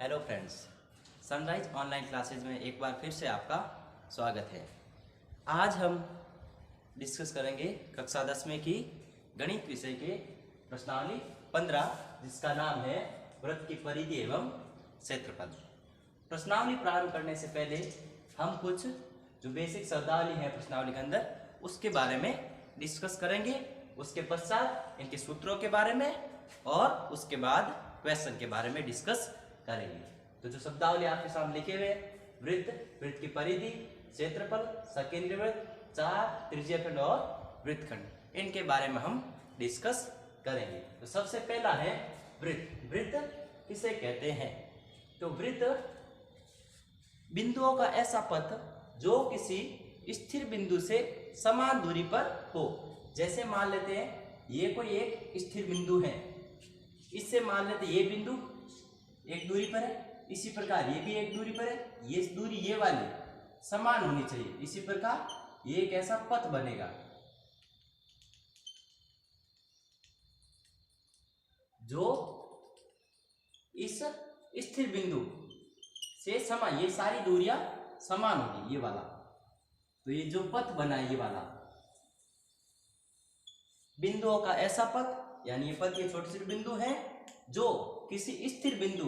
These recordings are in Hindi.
Hello friends, sunrise online classes में एक बार फिर से आपका स्वागत है। आज हम डिस्कस करेंगे कक्षा 10वीं की गणित विषय के प्रश्नावली 15, जिसका नाम है वृत्त की परिधि एवं क्षेत्रफल। प्रश्नावली प्रारंभ करने से पहले हम कुछ जो बेसिक शब्दावली है प्रश्नावली के अंदर उसके बारे में डिस्कस करेंगे। उसके पश्चात इनके सूत्रों के बारे में और उसके बाद क्वेश्चन के बारे में डिस्कस करेंगे। तो जो शब्दावली आपके सामने लिखे हुए वृत्त, वृत्त की परिधि, क्षेत्रफल, सकेंद्रीय वृत्त, चाप, त्रिज्याखंड और वृत्तखंड, इनके बारे में हम डिस्कस करेंगे। तो सबसे पहला है वृत्त। वृत्त किसे कहते हैं? तो वृत्त बिंदुओं का ऐसा पथ जो किसी स्थिर बिंदु से समान दूरी पर हो। जैसे मान लेते हैं ये कोई एक स्थिर बिंदु है, इससे मान लेते ये बिंदु एक दूरी पर है, इसी प्रकार ये भी एक दूरी पर है, ये दूरी ये वाली समान होनी चाहिए। इसी प्रकार ये एक ऐसा पथ बनेगा जो इस स्थिर बिंदु से समान, ये सारी दूरियां समान होगी, ये वाला। तो ये जो पथ बना है ये वाला बिंदुओं का ऐसा पथ, यानी ये पथ ये छोटे से बिंदु है जो किसी स्थिर बिंदु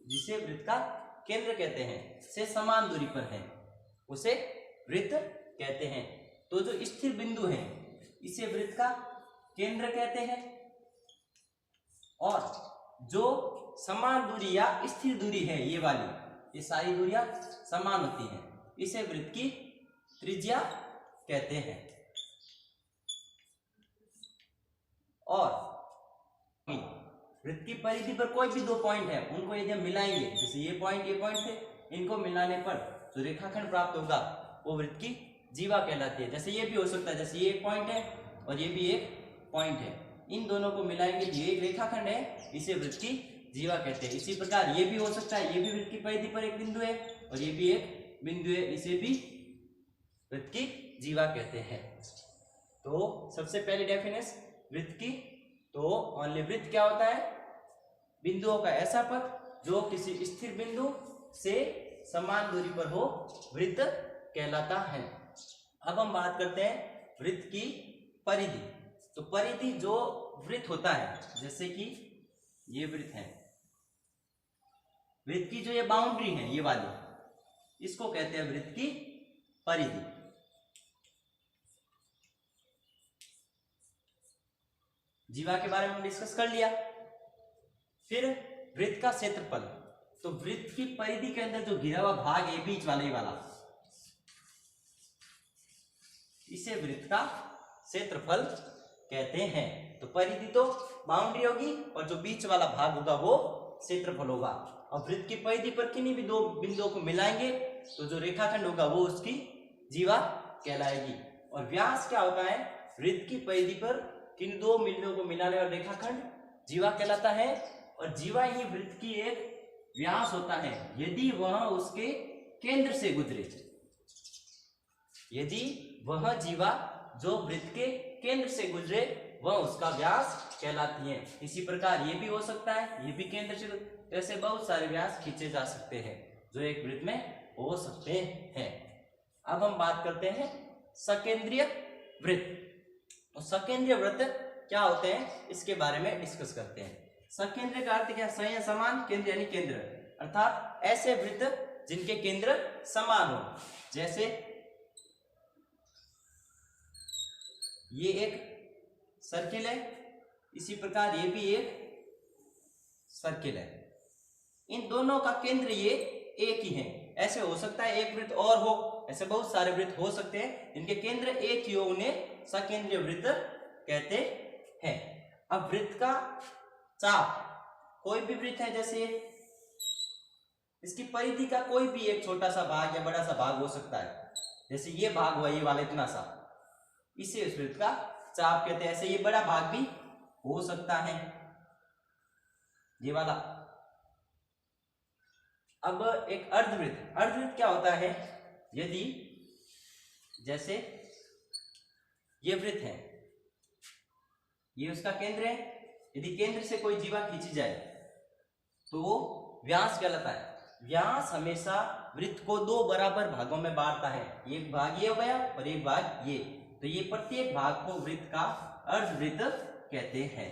जिसे वृत्त का केंद्र कहते हैं से समान दूरी पर है, उसे वृत्त कहते हैं। तो जो स्थिर बिंदु है इसे वृत्त का केंद्र कहते हैं, और जो समान दूरी या स्थिर दूरी है ये वाली, ये सारी दूरियां समान होती हैं, इसे वृत्त की त्रिज्या कहते हैं। और वृत्त की परिधि पर कोई भी दो पॉइंट है उनको यदि हम मिलाएंगे, जैसे ये पॉइंट थे, इनको मिलाने पर जो रेखाखंड प्राप्त होगा वो वृत्त की जीवा कहलाती है। जैसे ये भी हो सकता है, जैसे ये एक पॉइंट है और ये भी एक पॉइंट है, इन दोनों को मिलाएंगे ये एक रेखाखंड है, इसे वृत्त की जीवा कहते हैं। इसी प्रकार ये भी हो सकता है, ये भी वृत्त की परिधि पर एक बिंदु है और ये भी एक बिंदु है, इसे भी वृत्त की जीवा कहते हैं। तो सबसे पहले डेफिनेशन वृत्त की, तो ओनली वृत्त क्या होता है? बिंदुओं का ऐसा पथ जो किसी स्थिर बिंदु से समान दूरी पर हो, वृत्त कहलाता है। अब हम बात करते हैं वृत्त की परिधि। तो परिधि जो वृत्त होता है, जैसे कि ये वृत्त है, वृत्त की जो ये बाउंड्री है ये वाली, इसको कहते हैं वृत्त की परिधि। जीवा के बारे में डिस्कस कर लिया। फिर वृत्त का क्षेत्रफल। तो वृत्त की परिधि के अंदर जो घिरा हुआ भाग है बीच वाला, ये वाला, इसे वृत्त का क्षेत्रफल कहते हैं। तो परिधि तो बाउंड्री होगी और जो बीच वाला भाग होगा वो क्षेत्रफल होगा। और वृत्त की परिधि पर किन्हीं भी दो बिंदुओं को मिलाएंगे तो जो रेखाखंड होगा वो उसकी जीवा कहलाएगी। और व्यास क्या होता है? वृत्त की परिधि पर किन दो बिंदुओं को मिलाने वाला रेखाखंड जीवा कहलाता है। और जीवा ही वृत्त की एक व्यास होता है यदि वह उसके केंद्र से गुजरे। यदि वह जीवा जो वृत्त के केंद्र से गुजरे वह उसका व्यास कहलाती है। इसी प्रकार ये भी हो सकता है, ये भी केंद्र से, ऐसे बहुत सारे व्यास खींचे जा सकते हैं जो एक वृत्त में हो सकते हैं। अब हम बात करते हैं सकेंद्रीय वृत्त। तो सकेंद्रीय वृत्त क्या होते हैं इसके बारे में डिस्कस करते हैं। सकेंद्र का अर्थ क्या? सही समान, केंद्र यानी केंद्र, अर्थात ऐसे वृत्त जिनके केंद्र समान हो। जैसे ये एक सर्किल है, इसी प्रकार ये भी एक सर्किल है, इन दोनों का केंद्र ये एक ही है। ऐसे हो सकता है एक वृत्त और हो, ऐसे बहुत सारे वृत्त हो सकते हैं इनके केंद्र एक ही हो, उन्हें सकेंद्रीय वृत्त कहते हैं। अब वृत्त का चाप, कोई भी वृत्त है जैसे इसकी परिधि का कोई भी एक छोटा सा भाग या बड़ा सा भाग हो सकता है, जैसे ये भाग हुआ ये वाला इतना सा, इसे उस वृत्त का चाप कहते हैं। ऐसे ये बड़ा भाग भी हो सकता है, ये वाला। अब एक अर्धवृत्त। अर्धवृत्त क्या होता है? यदि जैसे ये वृत्त है, ये उसका केंद्र है, यदि केंद्र से कोई जीवा खींची जाए तो व्यास कहलाता है। व्यास हमेशा वृत्त को दो बराबर भागों में बांटता है, एक भाग ये हो गया और एक भाग ये, तो ये प्रत्येक भाग को वृत्त का अर्धवृत्त कहते हैं,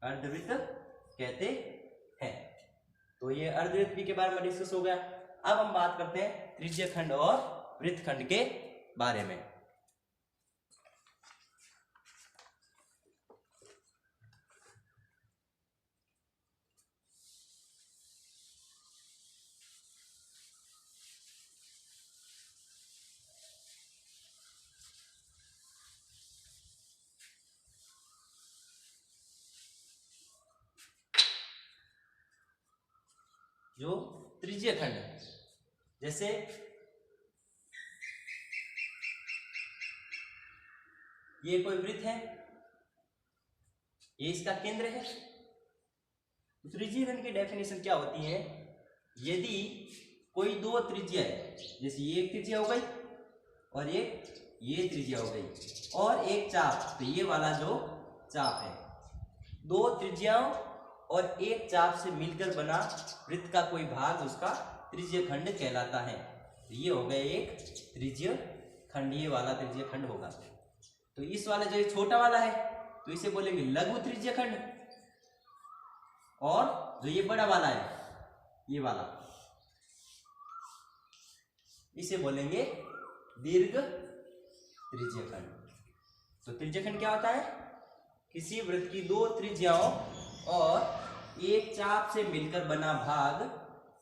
अर्धवृत्त कहते हैं। तो ये अर्धवृत्त के बारे में डिस्कस हो गया। अब हम बात करते हैं त्रिज्यीय खंड और वृत्तखंड के बारे में। जो त्रिज्यीय खंड है, जैसे ये कोई वृत्त है, ये इसका केंद्र है। त्रिज्यीय खंड की डेफिनेशन क्या होती है? यदि कोई दो त्रिज्या है, जैसे ये एक त्रिज्या हो गई और ये त्रिज्या हो गई और एक चाप, तो ये वाला जो चाप है, दो त्रिज्याओं और एक चाप से मिलकर बना वृत्त का कोई भाग उसका त्रिज्यीय खंड कहलाता है। तो ये हो गया एक त्रिज्यीय खंड, ये वाला त्रिज्यीय खंड होगा। तो इस वाला जो ये छोटा वाला है तो इसे बोलेंगे लघु त्रिज्यीय खंड, और जो ये बड़ा वाला है ये वाला, इसे बोलेंगे दीर्घ त्रिज्यीय खंड। तो त्रिज्यीय खंड क्या होता है? किसी वृत्त की दो त्रिज्याओं और एक चाप से मिलकर बना भाग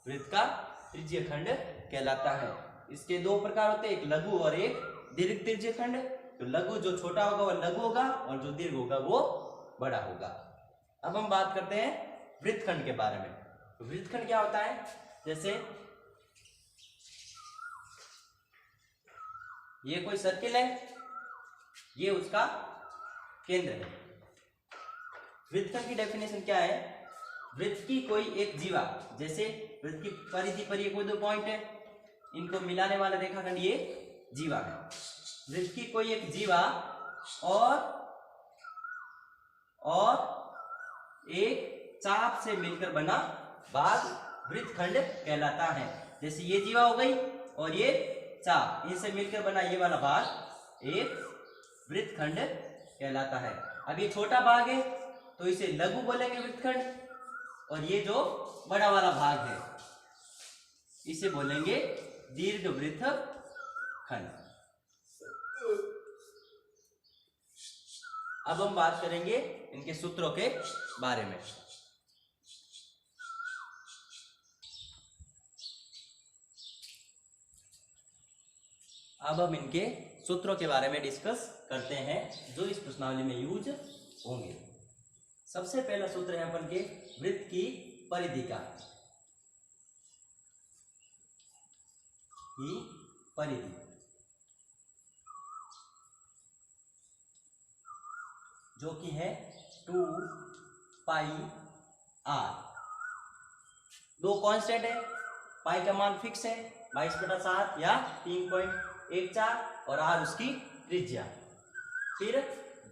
वृत्त का त्रिज्यीय खंड कहलाता है। इसके दो प्रकार होते हैं, एक लघु और एक दीर्घ त्रिज्यीय खंड। तो लघु जो छोटा होगा वो लघु होगा और जो दीर्घ होगा वो बड़ा होगा। अब हम बात करते हैं वृत्तखंड के बारे में। तो वृत्तखंड क्या होता है? जैसे ये कोई सर्किल है, ये उसका केंद्र है। वृत्तखंड की डेफिनेशन क्या है? वृत्त की कोई एक जीवा, जैसे वृत्त की परिधि पर ये कोई दो पॉइंट है, इनको मिलाने वाला रेखाखंड ये जीवा है। वृत्त की कोई एक जीवा और एक चाप से मिलकर बना भाग वृत्तखंड कहलाता है। जैसे ये जीवा हो गई और ये चाप, इनसे मिलकर बना ये वाला भाग एक वृत्तखंड कहलाता है। अब ये छोटा भाग है तो इसे लघु बोलेंगे वृत्तखंड, और ये जो बड़ा वाला भाग है इसे बोलेंगे दीर्घ वृत्तखंड। अब हम बात करेंगे इनके सूत्रों के बारे में। अब हम इनके सूत्रों के बारे में डिस्कस करते हैं जो इस प्रश्नावली में यूज होंगे। सबसे पहला सूत्र है अपन के वृत्त की परिधि का, की परिधि, जो कि है 2 पाई r। दो कांस्टेंट है, पाई का मान फिक्स है 22/7 या 3.14 और r उसकी त्रिज्या। फिर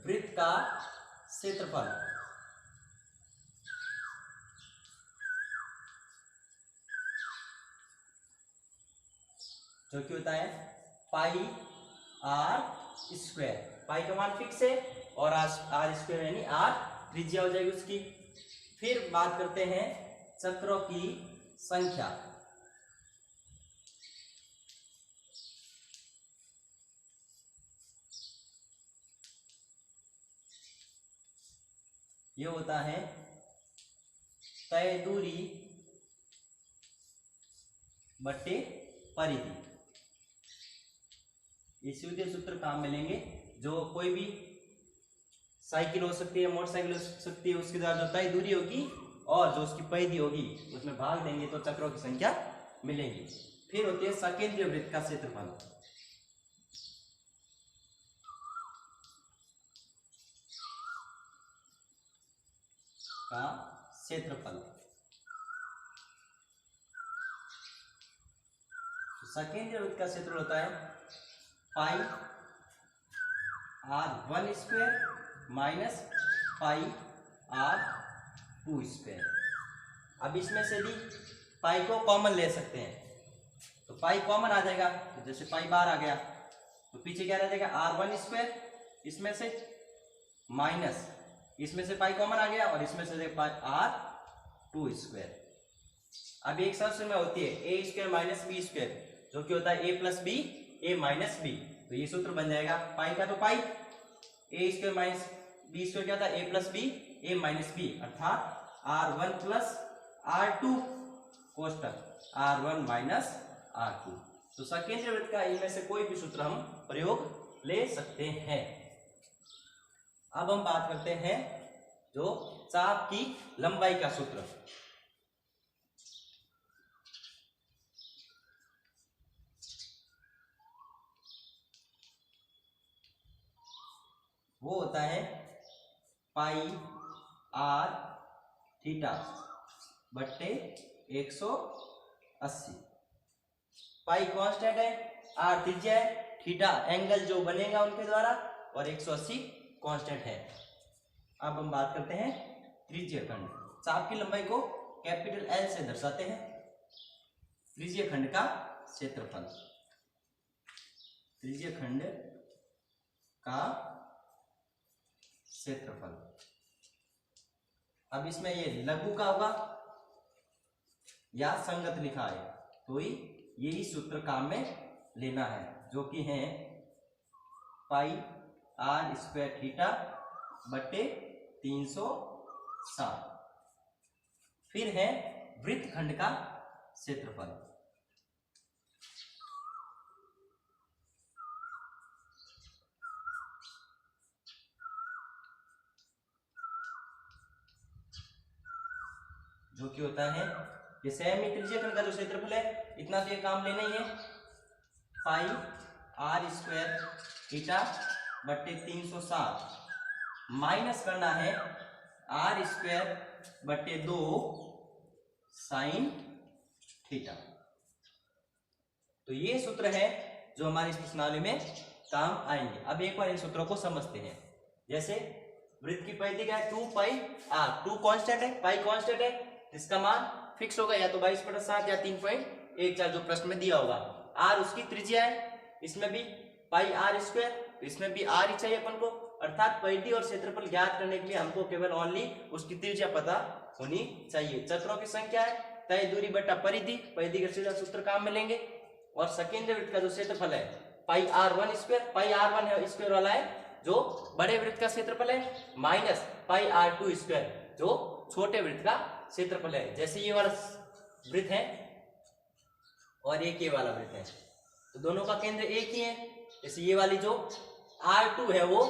वृत्त का क्षेत्रफल, जो कि होता है पाई r स्क्वायर। पाई का मान फिक्स है और r स्क्वायर यानी r त्रिज्या हो जाएगी उसकी। फिर बात करते हैं चक्रों की संख्या। ये होता है तय दूरी बट्टे परिधि। ये सीधे सूत्र काम में लेंगे। जो कोई भी साइकिल हो सकती है, मोटरसाइकिल हो सकती है, उसके द्वारा जो तय दूरी होगी और जो उसकी परिधि होगी उसमें भाग देंगे तो चक्रों की संख्या मिलेगी। फिर होती है सकेंद्रीय वृत्त का क्षेत्रफल, सकेंद्रीय वृत्त का क्षेत्रफल होता है पाई r1 square minus pi r2 square. अब इसमें से भी पाई को कॉमन ले सकते हैं, तो पाई कॉमन आ जाएगा, तो जैसे पाई बाहर आ गया तो पीछे क्या रह जाएगा r1 स्क्वायर, इसमें से माइनस इसमें से पाई कॉमन आ गया और इसमें से पाई r2 स्क्वायर। अब एक शर्त में होती है ए स्क्वायर माइनस बी स्क्वायर, जो कि होता है ए प्लस बी ए माइनस बी, तो ये सूत्र बन जाएगा पाई का, तो पाई ए स्क्वायर माइनस बी स्क्वायर क्या था ए प्लस बी ए माइनस बी, अर्थात r1 plus r2 कोष्टक r1 minus r2। तो सकेंद्रीय वृत्त का इनमें से कोई भी सूत्र हम प्रयोग ले सकते हैं। अब हम बात करते हैं जो चाप की लंबाई का सूत्र। वो होता है पाई r थीटा बट्टे 180। पाई कांस्टेंट है, r त्रिज्या है, थीटा एंगल जो बनेगा उनके द्वारा, और 180 कांस्टेंट है। अब हम बात करते हैं त्रिज्यीय खंड। चाप की लंबाई को कैपिटल L से दर्शाते हैं। त्रिज्यीय खंड का क्षेत्रफल, त्रिज्यीय खंड का क्षेत्रफल। अब इसमें ये लघु का होगा या संगत लिखा है, तो यही सूत्र काम में लेना है, जो कि है पाई r स्क्वायर थीटा बट्टे 360। फिर है वृत्त खंड का क्षेत्रफल। जो कि होता है ये सेमी त्रिज्यीय खंड का जो क्षेत्रफल है, इतना तो ये काम लेना ही है, पाई r स्क्वायर थीटा बट्टे 360 माइनस करना है r स्क्वायर बट्टे 2 साइन थीटा। तो ये सूत्र है जो हमारी इस प्रश्नावली में काम आएंगे। अब एक बार इन सूत्रों को समझते हैं। जैसे वृत्त की परिधि क्या है 2 पाई r, 2 कांस्टेंट है, पाई कांस्टेंट है, इसका मान फिक्स होगा या तो 22/7 या 3.14 जो प्रश्न में दिया होगा। r उसकी त्रिज्या है, इसमें भी पाई r स्क्वायर, तो इसमें भी r ही चाहिए अपन को, अर्थात परिधि और क्षेत्रफल ज्ञात करने के लिए हमको केवल ओनली उसकी त्रिज्या पता होनी चाहिए। चक्रों की संख्या है, तय दूरी बटा परिधि, परिधि का सीधा सूत्र काम में लेंगे। और सकेंद्रीय वृत्त का जो क्षेत्रफल है पाई r1 स्क्वायर, पाई r1 है स्क्वायर वाला है जो बड़े वृत्त का क्षेत्रफल है, माइनस पाई r2 स्क्वायर जो छोटे वृत्त का क्षेत्रफल है। जैसे ये वाला वृत्त है और एक ये वाला वृत्त है, तो दोनों का केंद्र एक ही है। जैसे ये वाली जो r2 है वो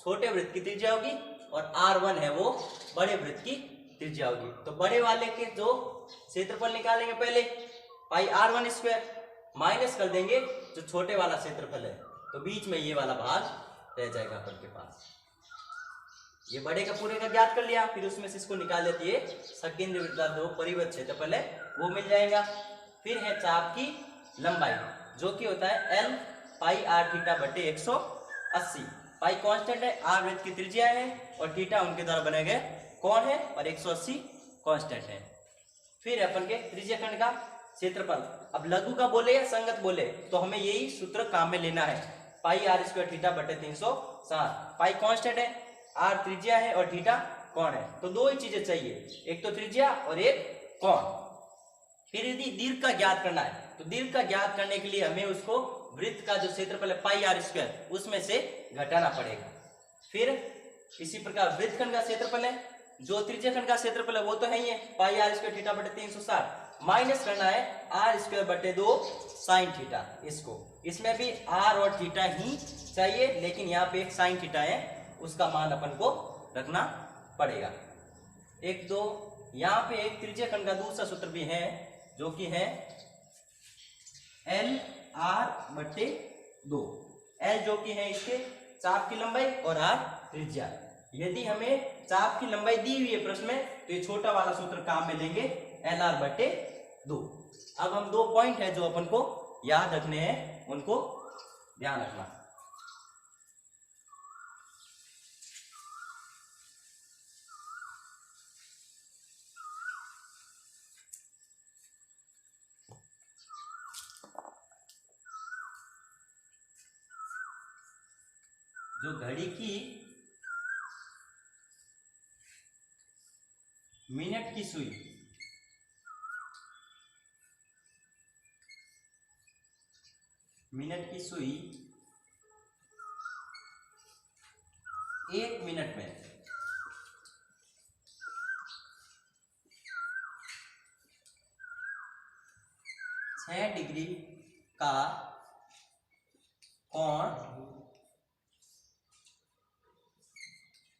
छोटे वृत्त की त्रिज्या होगी और r1 है वो बड़े वृत्त की त्रिज्या होगी। तो बड़े वाले के जो क्षेत्रफल निकालेंगे पहले पाई r1 स्क्वायर, माइनस कर देंगे जो छोटे वाला क्षेत्रफल है, तो बीच में ये वाला भाग रह जाएगा अपन के पास। ये बड़े का पूरे का ज्ञात कर लिया, फिर उसमें से इसको निकाल देती है सकेंद्रीय वृत्त का जो परिवृत्त क्षेत्रफल है वो मिल जाएगा। फिर है चाप की लंबाई, जो कि होता है L पाई r थीटा बटे 180। पाई कांस्टेंट है, r वृत्त की त्रिज्या है और थीटा उनके द्वारा बने गए कोण है और 180 कांस्टेंट है। फिर अपन के त्रिज्यीय खंड का क्षेत्रफल। अब लघु का बोले या संगत बोले तो हमें यही सूत्र काम में लेना है, पाई r स्क्वायर थीटा बटे 360। पाई कांस्टेंट है, r त्रिज्या है और थीटा कोण है, तो दो ही चीजें चाहिए, एक तो त्रिज्या और एक कोण। फिर यदि दीर्घ का ज्ञात करना है तो दीर्घ का ज्ञात करने के लिए हमें उसको वृत्त का जो क्षेत्रफल है पाई r स्क्वायर उसमें से घटाना पड़ेगा। फिर इसी प्रकार वृत्त खंड का क्षेत्रफल है, जो त्रिज्यीय खंड का क्षेत्रफल है वो तो है ही है पाई r स्क्वायर थीटा बटे 360, माइनस करना है r स्क्वायर बटे 2 साइन थीटा। इसको इसमें भी r और थीटा ही चाहिए, लेकिन यहाँ पे एक साइन थीटा है उसका मान अपन को रखना पड़ेगा। एक दो यहाँ पे एक त्रिज्यीय खंड का दूसरा सूत्र भी है, जो कि है L r बटे 2। L जो कि है इसके चाप की लंबाई और r त्रिज्या। यदि हमें चाप की लंबाई दी हुई है प्रश्न में तो ये छोटा वाला सूत्र काम में लेंगे L r बटे 2। अब हम दो पॉइंट है जो अपन को याद रखने हैं, उनको ध्यान रखना। जो घड़ी की मिनट की सुई एक मिनट में 6 डिग्री का कोण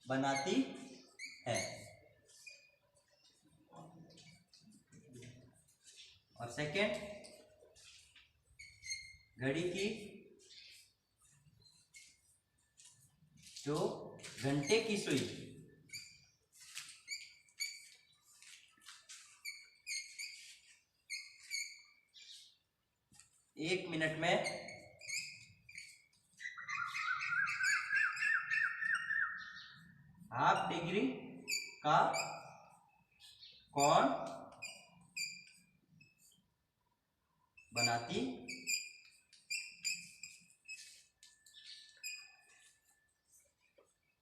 बनाती है। और सेकेंड, घड़ी की जो घंटे की सुई एक मिनट में 1/2 डिग्री का कोण बनाती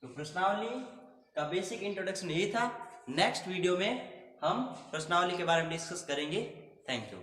तो प्रश्नावली का बेसिक इंट्रोडक्शन यही था। नेक्स्ट वीडियो में हम प्रश्नावली के बारे में डिस्कस करेंगे। Thank you.